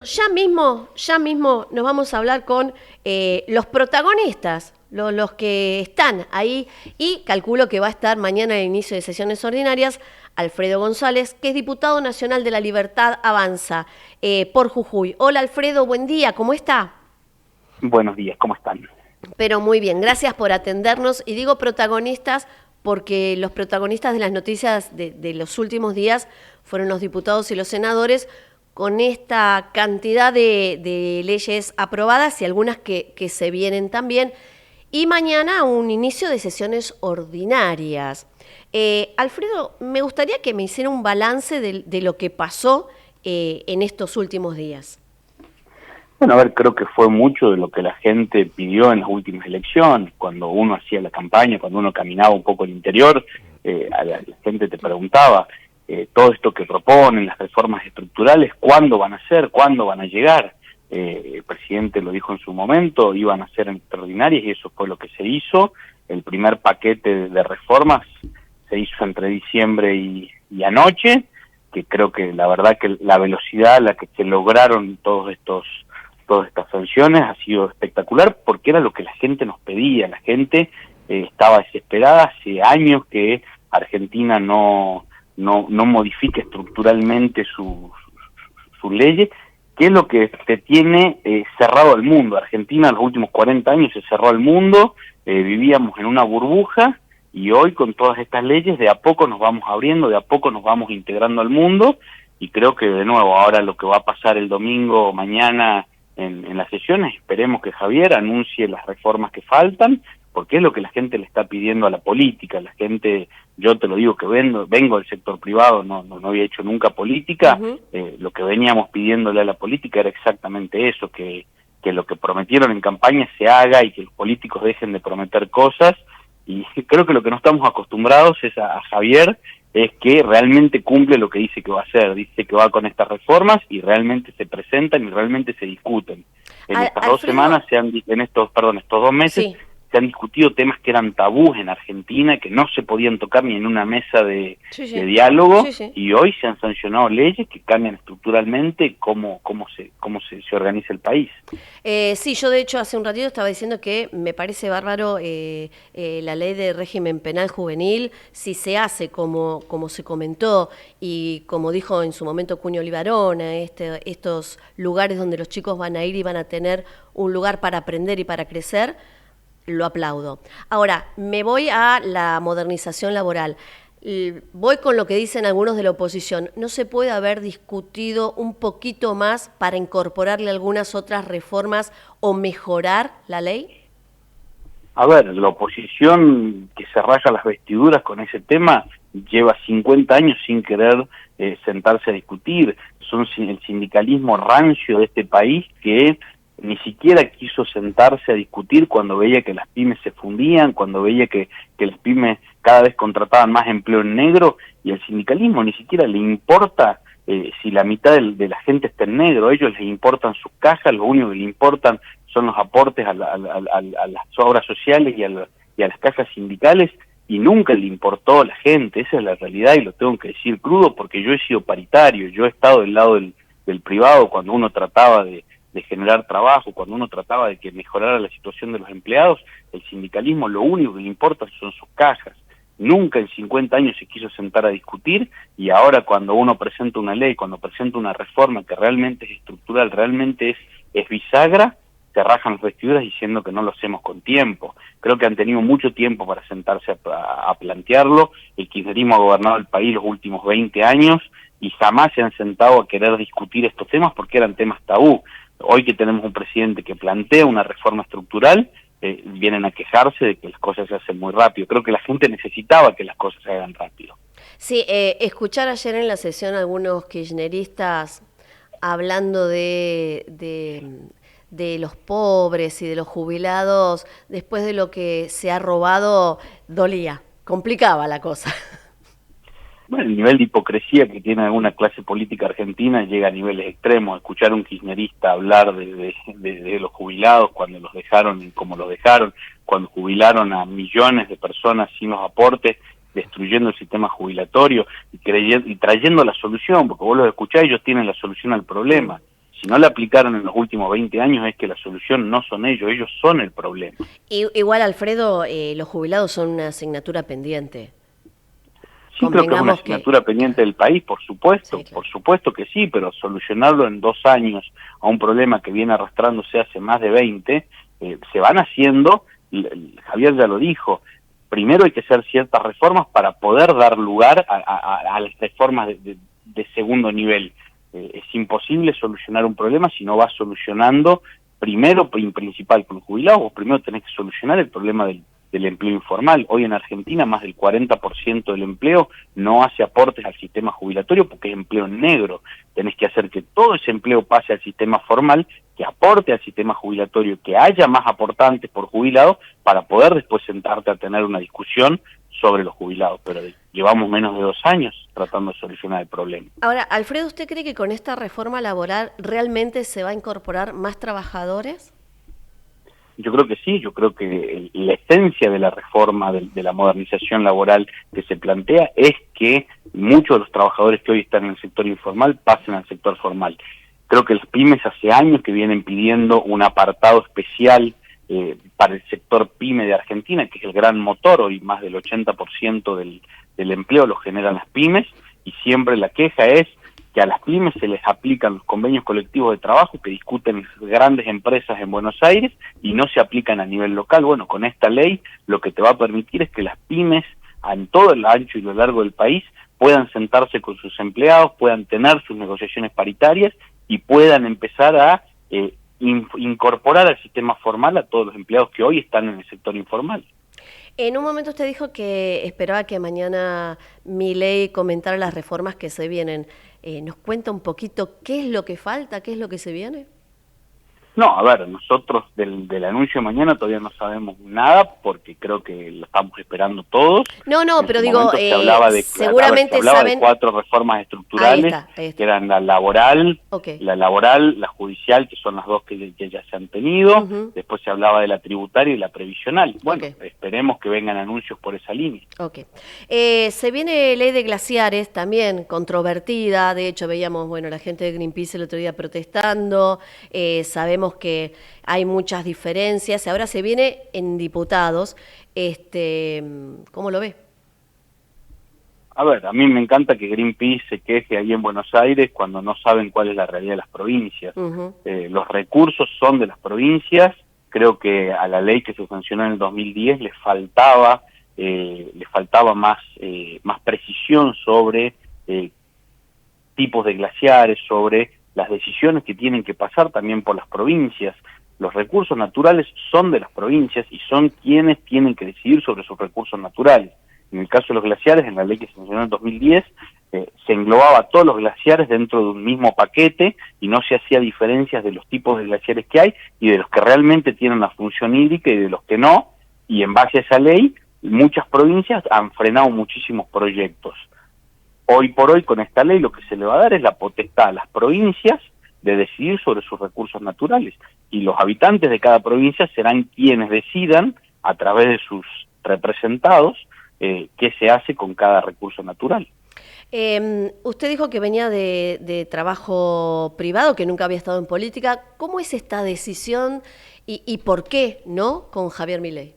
ya mismo nos vamos a hablar con los protagonistas, los que están ahí, y calculo que va a estar mañana al inicio de sesiones ordinarias Alfredo González, que es diputado nacional de La Libertad Avanza por Jujuy. Hola Alfredo, buen día, ¿cómo está? Buenos días, ¿cómo están? Pero muy bien, gracias por atendernos. Y digo protagonistas porque los protagonistas de las noticias de los últimos días fueron los diputados y los senadores, con esta cantidad de leyes aprobadas y algunas que se vienen también. Y mañana un inicio de sesiones ordinarias. Alfredo, me gustaría que me hiciera un balance de lo que pasó en estos últimos días. Bueno, a ver, creo que fue mucho de lo que la gente pidió en las últimas elecciones, cuando uno hacía la campaña, cuando uno caminaba un poco el interior, a la gente te preguntaba, todo esto que proponen, las reformas estructurales, ¿cuándo van a ser? ¿Cuándo van a llegar? El presidente lo dijo en su momento, iban a ser extraordinarias y eso fue lo que se hizo. El primer paquete de reformas se hizo entre diciembre y anoche, que creo que la verdad que la velocidad a la que se lograron todas estas sanciones ha sido espectacular, porque era lo que la gente nos pedía. La gente estaba desesperada, hace años que Argentina no modifica estructuralmente su ley, que es lo que se tiene cerrado al mundo. Argentina en los últimos 40 años se cerró al mundo, vivíamos en una burbuja, y hoy con todas estas leyes de a poco nos vamos abriendo, de a poco nos vamos integrando al mundo, y creo que de nuevo ahora lo que va a pasar el domingo, mañana en las sesiones, esperemos que Javier anuncie las reformas que faltan, porque es lo que la gente le está pidiendo a la política. La gente, yo te lo digo que vengo del sector privado, no había hecho nunca política. Lo que veníamos pidiéndole a la política era exactamente eso, que lo que prometieron en campaña se haga y que los políticos dejen de prometer cosas. Y creo que lo que no estamos acostumbrados es a Javier, es que realmente cumple lo que dice que va a hacer. Dice que va con estas reformas y realmente se presentan y realmente se discuten. En estas Alfredo, 2 semanas, estos 2 meses, sí, se han discutido temas que eran tabús en Argentina, que no se podían tocar ni en una mesa de diálogo, sí. y hoy se han sancionado leyes que cambian estructuralmente cómo se organiza el país. Sí, yo de hecho hace un ratito estaba diciendo que me parece bárbaro la ley de régimen penal juvenil, si se hace como se comentó y como dijo en su momento Cuño Libarona, estos lugares donde los chicos van a ir y van a tener un lugar para aprender y para crecer, lo aplaudo. Ahora, me voy a la modernización laboral. Voy con lo que dicen algunos de la oposición. ¿No se puede haber discutido un poquito más para incorporarle algunas otras reformas o mejorar la ley? A ver, la oposición que se raya las vestiduras con ese tema lleva 50 años sin querer sentarse a discutir. Son el sindicalismo rancio de este país que ni siquiera quiso sentarse a discutir cuando veía que las pymes se fundían, cuando veía que las pymes cada vez contrataban más empleo en negro, y al sindicalismo ni siquiera le importa si la mitad de la gente está en negro. A ellos les importan sus cajas, lo único que le importan son los aportes a las obras sociales y a las cajas sindicales, y nunca le importó a la gente. Esa es la realidad y lo tengo que decir crudo, porque yo he sido paritario, yo he estado del lado del privado cuando uno trataba de generar trabajo, cuando uno trataba de que mejorara la situación de los empleados. El sindicalismo lo único que le importa son sus cajas. Nunca en 50 años se quiso sentar a discutir, y ahora cuando uno presenta una ley, cuando presenta una reforma que realmente es estructural, realmente es bisagra, se rajan las vestiduras diciendo que no lo hacemos con tiempo. Creo que han tenido mucho tiempo para sentarse a plantearlo. El kirchnerismo ha gobernado el país los últimos 20 años y jamás se han sentado a querer discutir estos temas porque eran temas tabú. Hoy que tenemos un presidente que plantea una reforma estructural, vienen a quejarse de que las cosas se hacen muy rápido. Creo que la gente necesitaba que las cosas se hagan rápido. Sí, escuchar ayer en la sesión a algunos kirchneristas hablando de los pobres y de los jubilados, después de lo que se ha robado, dolía, complicaba la cosa. Bueno, el nivel de hipocresía que tiene alguna clase política argentina llega a niveles extremos. Escuchar a un kirchnerista hablar de los jubilados cuando los dejaron como los dejaron, cuando jubilaron a millones de personas sin los aportes, destruyendo el sistema jubilatorio y trayendo la solución, porque vos los escuchás, ellos tienen la solución al problema. Si no la aplicaron en los últimos 20 años es que la solución no son ellos son el problema. Igual, Alfredo, los jubilados son una asignatura pendiente. Sí, creo que es una asignatura pendiente del país, por supuesto, sí, claro. Por supuesto que sí, pero solucionarlo en 2 años a un problema que viene arrastrándose hace más de 20, se van haciendo, Javier ya lo dijo, primero hay que hacer ciertas reformas para poder dar lugar a las reformas de segundo nivel. Es imposible solucionar un problema si no vas solucionando primero y principal con los jubilados. Vos primero tenés que solucionar el problema del empleo informal. Hoy en Argentina más del 40% del empleo no hace aportes al sistema jubilatorio porque es empleo negro. Tenés que hacer que todo ese empleo pase al sistema formal, que aporte al sistema jubilatorio, que haya más aportantes por jubilado para poder después sentarte a tener una discusión sobre los jubilados, pero llevamos menos de 2 años tratando de solucionar el problema. Ahora, Alfredo, ¿usted cree que con esta reforma laboral realmente se va a incorporar más trabajadores? Yo creo que sí, yo creo que la esencia de la reforma, de la modernización laboral que se plantea es que muchos de los trabajadores que hoy están en el sector informal pasen al sector formal. Creo que las pymes hace años que vienen pidiendo un apartado especial para el sector pyme de Argentina, que es el gran motor, hoy más del 80% del empleo lo generan las pymes, y siempre la queja es que a las pymes se les aplican los convenios colectivos de trabajo que discuten grandes empresas en Buenos Aires y no se aplican a nivel local. Bueno, con esta ley lo que te va a permitir es que las pymes en todo el ancho y lo largo del país puedan sentarse con sus empleados, puedan tener sus negociaciones paritarias y puedan empezar a incorporar al sistema formal a todos los empleados que hoy están en el sector informal. En un momento usted dijo que esperaba que mañana Milei comentara las reformas que se vienen. ¿Nos cuenta un poquito qué es lo que falta, qué es lo que se viene? No, a ver, nosotros del anuncio de mañana todavía no sabemos nada porque creo que lo estamos esperando todos. No, pero digo, seguramente se hablaba de 4 reformas estructurales, ahí está. Que eran la laboral, la judicial, que son las 2 que ya se han tenido, después se hablaba de la tributaria y la previsional. Bueno, esperemos que vengan anuncios por esa línea. Se viene ley de glaciares, también controvertida, de hecho veíamos, bueno, la gente de Greenpeace el otro día protestando, sabemos que hay muchas diferencias, ahora se viene en diputados, ¿cómo lo ve? A ver, a mí me encanta que Greenpeace se queje ahí en Buenos Aires cuando no saben cuál es la realidad de las provincias. Los recursos son de las provincias, creo que a la ley que se sancionó en el 2010 le faltaba más precisión sobre tipos de glaciares, sobre las decisiones que tienen que pasar también por las provincias. Los recursos naturales son de las provincias y son quienes tienen que decidir sobre sus recursos naturales. En el caso de los glaciares, en la ley que se sancionó en el 2010, se englobaba todos los glaciares dentro de un mismo paquete y no se hacía diferencias de los tipos de glaciares que hay y de los que realmente tienen la función hídrica y de los que no, y en base a esa ley, muchas provincias han frenado muchísimos proyectos. Hoy por hoy, con esta ley, lo que se le va a dar es la potestad a las provincias de decidir sobre sus recursos naturales. Y los habitantes de cada provincia serán quienes decidan, a través de sus representados, qué se hace con cada recurso natural. Usted dijo que venía de trabajo privado, que nunca había estado en política. ¿Cómo es esta decisión y por qué no con Javier Milei?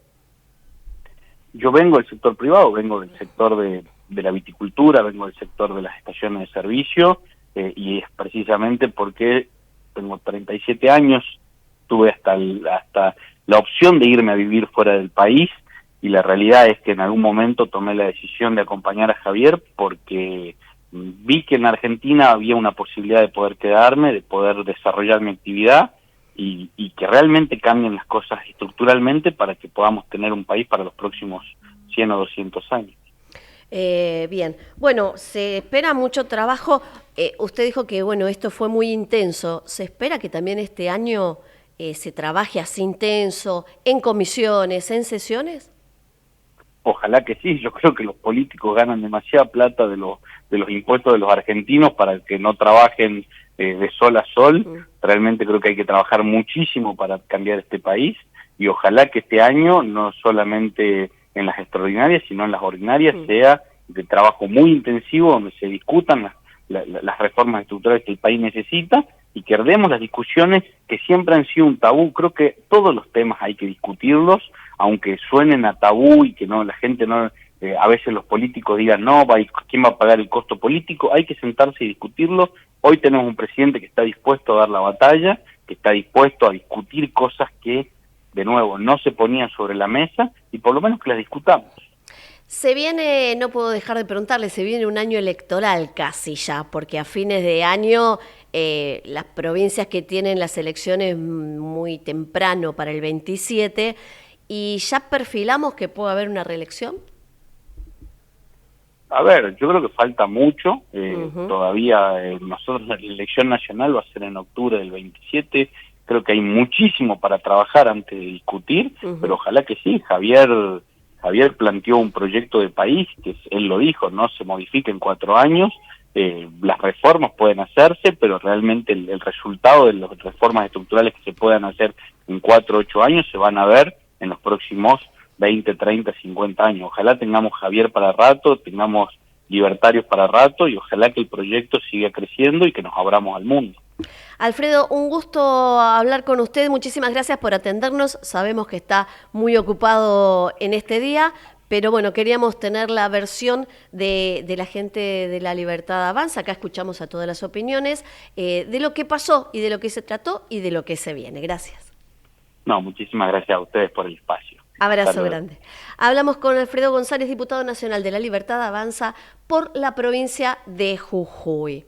Yo vengo del sector privado, vengo del sector de la viticultura, vengo del sector de las estaciones de servicio, y es precisamente porque tengo 37 años, tuve hasta la opción de irme a vivir fuera del país, y la realidad es que en algún momento tomé la decisión de acompañar a Javier porque vi que en Argentina había una posibilidad de poder quedarme, de poder desarrollar mi actividad, y que realmente cambien las cosas estructuralmente para que podamos tener un país para los próximos 100 o 200 años. Bien, bueno, se espera mucho trabajo. Usted dijo que, bueno, esto fue muy intenso. ¿Se espera que también este año se trabaje así intenso, en comisiones, en sesiones? Ojalá que sí. Yo creo que los políticos ganan demasiada plata de los impuestos de los argentinos para que no trabajen de sol a sol. Realmente creo que hay que trabajar muchísimo para cambiar este país, y ojalá que este año, no solamente en las extraordinarias, sino en las ordinarias, sea de trabajo muy intensivo, donde se discutan las reformas estructurales que el país necesita, y que demos las discusiones que siempre han sido un tabú. Creo que todos los temas hay que discutirlos, aunque suenen a tabú y que no la gente no, a veces los políticos digan no, ¿quién va a pagar el costo político? Hay que sentarse y discutirlo. Hoy tenemos un presidente que está dispuesto a dar la batalla, que está dispuesto a discutir cosas que, de nuevo, no se ponían sobre la mesa, y por lo menos que las discutamos. Se viene, no puedo dejar de preguntarle, se viene un año electoral casi ya, porque a fines de año las provincias que tienen las elecciones muy temprano para el 27, ¿y ya perfilamos que puede haber una reelección? A ver, yo creo que falta mucho, todavía nosotros la elección nacional va a ser en octubre del 27, creo que hay muchísimo para trabajar antes de discutir, pero ojalá que sí. Javier planteó un proyecto de país, que él lo dijo, no se modifica en 4 años, las reformas pueden hacerse, pero realmente el resultado de las reformas estructurales que se puedan hacer en 4 o 8 años se van a ver en los próximos 20, 30, 50 años. Ojalá tengamos Javier para rato, tengamos libertarios para rato, y ojalá que el proyecto siga creciendo y que nos abramos al mundo. Alfredo, un gusto hablar con usted. Muchísimas gracias por atendernos. Sabemos que está muy ocupado en este día, pero bueno, queríamos tener la versión de la gente de La Libertad Avanza. Acá escuchamos a todas las opiniones de lo que pasó y de lo que se trató y de lo que se viene. Gracias. No, muchísimas gracias a ustedes por el espacio. Abrazo grande. Hablamos con Alfredo González, diputado nacional de La Libertad Avanza por la provincia de Jujuy.